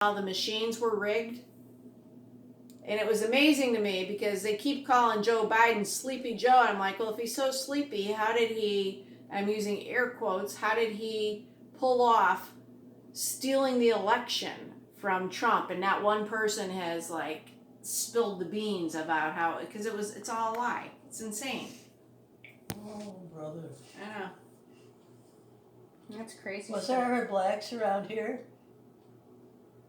how the machines were rigged. And it was amazing to me because they keep calling Joe Biden Sleepy Joe. And I'm like, well, if he's so sleepy, how did he, I'm using air quotes, how did he pull off stealing the election from Trump? And not one person has like spilled the beans about how, because it's all a lie. It's insane. Oh, brother. I know. That's crazy. Was there ever blacks around here?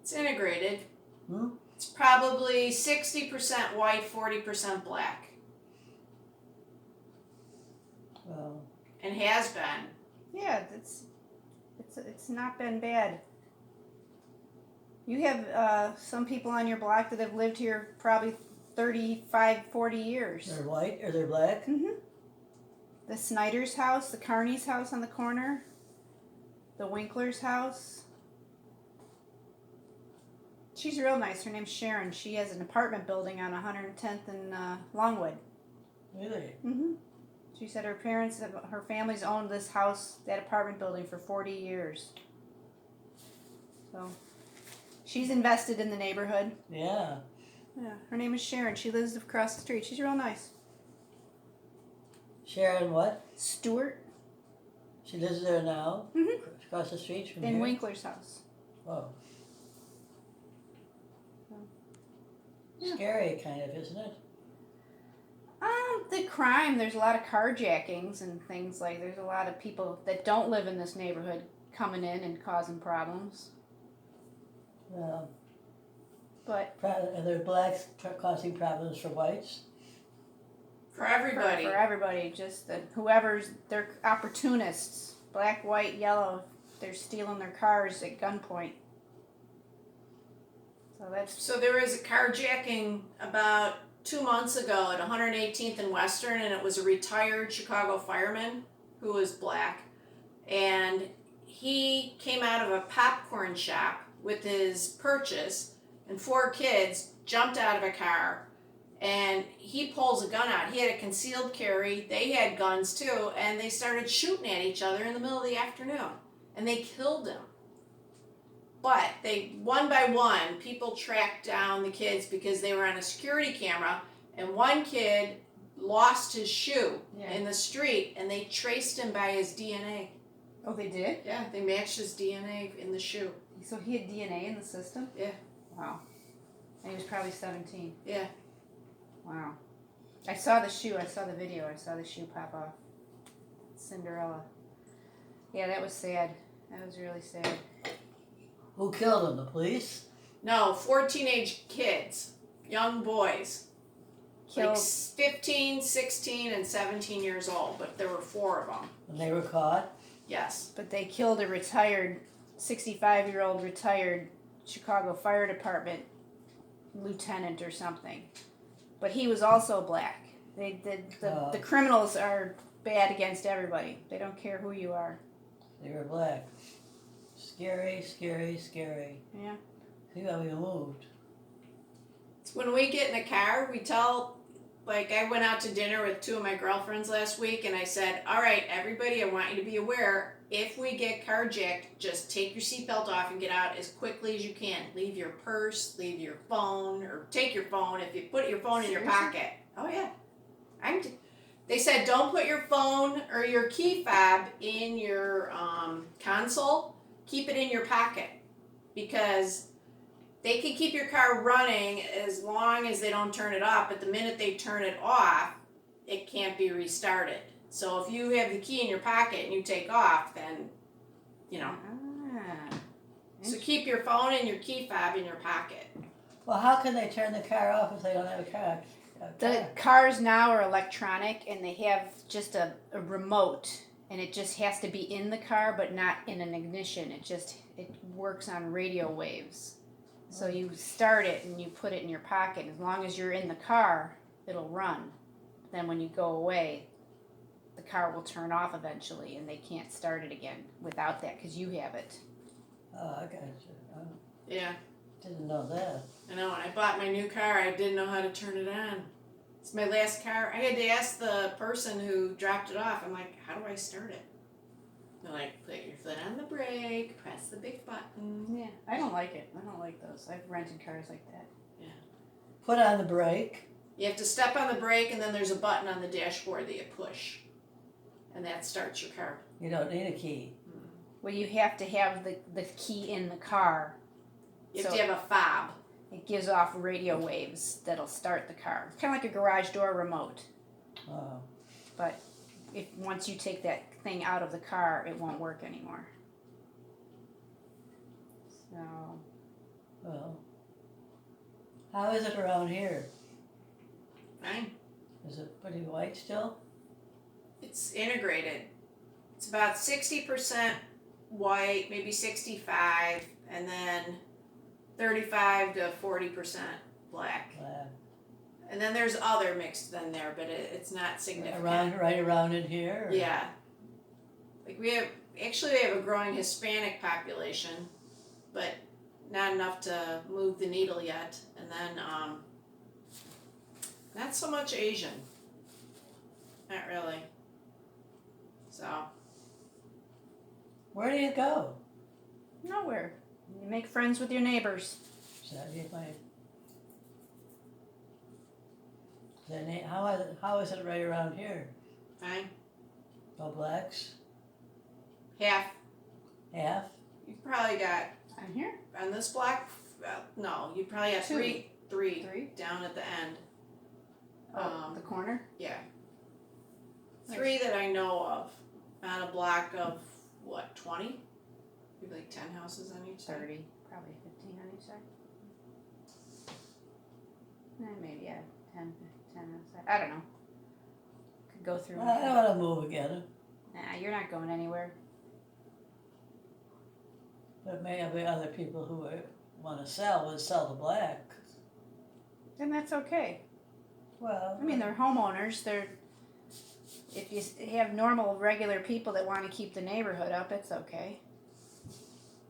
It's integrated. Hmm? It's probably 60% white, 40% black. Well, And has been. Yeah, it's not been bad. You have some people on your block that have lived here probably 35, 40 years. they're white or they're black? Mm-hmm. The Snyder's house, the Carney's house on the corner, the Winkler's house. She's real nice. Her name's Sharon. She has an apartment building on 110th and Longwood. Really? Mm-hmm. She said her family's owned this house, that apartment building, for 40 years. So, she's invested in the neighborhood. Yeah. Yeah, her name is Sharon. She lives across the street. She's real nice. Sharon what? Stewart. She lives there now? Mm-hmm. Across the street from In here? Winkler's house. Oh. Yeah. Scary kind of, isn't it? The crime, there's a lot of carjackings and things like, there's a lot of people that don't live in this neighborhood coming in and causing problems. Well, But are there blacks causing problems for whites? For everybody. for everybody, just that they're opportunists. Black, white, yellow, they're stealing their cars at gunpoint. So there was a carjacking about 2 months ago at 118th and Western, and it was a retired Chicago fireman who was black, and he came out of a popcorn shop with his purchase, and 4 kids jumped out of a car, and he pulls a gun out. He had a concealed carry. They had guns too, and they started shooting at each other in the middle of the afternoon, and they killed him. But they, one by one, people tracked down the kids because they were on a security camera, and one kid lost his shoe in the street, and they traced him by his DNA. Oh, they did? Yeah, they matched his DNA in the shoe. So he had DNA in the system? Yeah. Wow. And he was probably 17. Yeah. Wow. I saw the shoe. I saw the video. I saw the shoe pop off. Cinderella. Yeah, that was sad. That was really sad. Who killed him? The police? No, 4 teenage kids, young boys. Killed. Like 15, 16, and 17 years old, but there were 4 of them. And they were caught? Yes. But they killed a retired, 65-year-old retired Chicago Fire Department lieutenant or something. But he was also black. The criminals are bad against everybody. They don't care who you are. They were black. Scary, scary, scary. Yeah. See how we moved. When we get in the car, we tell, like, I went out to dinner with 2 of my girlfriends last week, and I said, all right, everybody, I want you to be aware, if we get carjacked, just take your seatbelt off and get out as quickly as you can. Leave your purse, leave your phone, or take your phone if you put your phone in your pocket. Oh, yeah. They said don't put your phone or your key fob in your console. Keep it in your pocket, because they can keep your car running as long as they don't turn it off, but the minute they turn it off, it can't be restarted. So if you have the key in your pocket and you take off, then, you know. So keep your phone and your key fob in your pocket. Well, how can they turn the car off if they don't have a car? The cars now are electronic, and they have just a remote, and it just has to be in the car, but not in an ignition. It works on radio waves. So you start it and you put it in your pocket. As long as you're in the car, it'll run. Then when you go away, the car will turn off eventually, and they can't start it again without that because you have it. Oh, I got you. Oh, Yeah, didn't know that. I know. When I bought my new car, I didn't know how to turn it on. It's my last car. I had to ask the person who dropped it off. I'm like, how do I start it? They're like, put your foot on the brake, press the big button. Yeah, I don't like it. I don't like those. I've rented cars like that. Put on the brake. You have to step on the brake, and then there's a button on the dashboard that you push, and that starts your car. You don't need a key. Well, you have to have the key in the car. You have So- to have a fob. It gives off radio waves that'll start the car. It's kind of like a garage door remote. Oh. But if once you take that thing out of the car, it won't work anymore. So Well. How is it around here? Fine. Is it pretty white still? It's integrated. It's about 60% white, maybe 65, and then 35 to 40% black. Black. And then there's other mixed in there, but it's not significant. Right around in here? Or? Yeah. Like we have a growing Hispanic population, but not enough to move the needle yet. And then not so much Asian. Not really. So Where do you go? nowhere. You make friends with your neighbors. So you might. How is it right around here? fine. No blacks? Half. Half? You've probably got I'm here. on this block. No, you probably have Two. three Three. down at the end. Oh, the corner. Yeah. Nice. 3 that I know of on a block of what, 20? Maybe like 10 houses on each side. 30, probably 15 on each side. Maybe, yeah, 10 on each side. I don't know. Could go through. I don't want to move again, Nah, you're not going anywhere. but maybe other people who want to sell would sell the black. And that's okay. Well, I mean, they're homeowners. If you have normal, regular people that want to keep the neighborhood up, it's okay.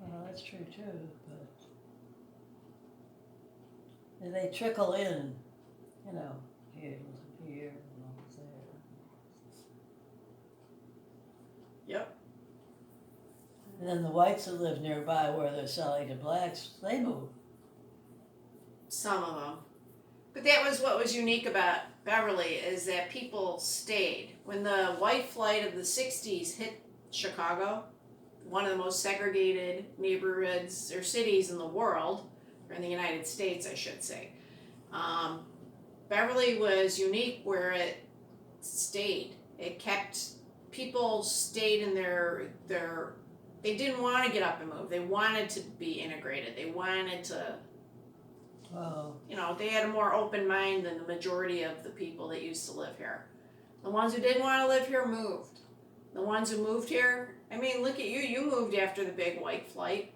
well, that's true too. But they trickle in, you know, here, and there. Yep. And then the whites that live nearby where they're selling the blacks, they move. Some of them. But that was what was unique about Beverly is that people stayed. When the white flight of the 60s hit Chicago, one of the most segregated neighborhoods or cities in the world, or in the United States, I should say, Beverly was unique where it stayed. It kept, people stayed in their they didn't want to get up and move. They wanted to be integrated. They wanted to, Oh, you know, they had a more open mind than the majority of the people that used to live here. The ones who didn't want to live here moved. The ones who moved here, I mean, look at you. You moved after the big white flight.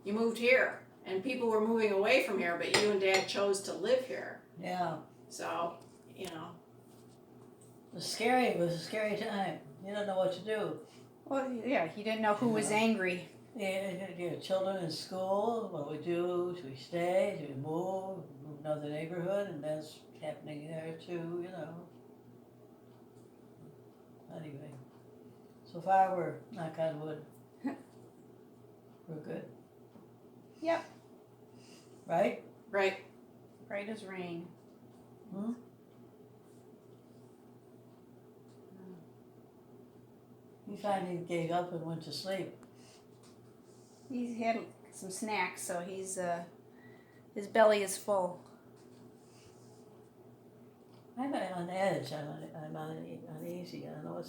You moved here. And people were moving away from here, but you and Dad chose to live here. yeah. So, you know. It was a scary time. You don't know what to do. Well, yeah, he didn't know who was angry. Your children in school, what do we do? Do we stay? Do we move to another neighborhood? And that's happening there too, you know. Anyway, so far we're, knock on wood, we're good. Yep. Right? Right. Bright as rain. Hmm? He finally gave up and went to sleep. He's had some snacks, so he's his belly is full. I'm on edge. I'm uneasy. I don't know what's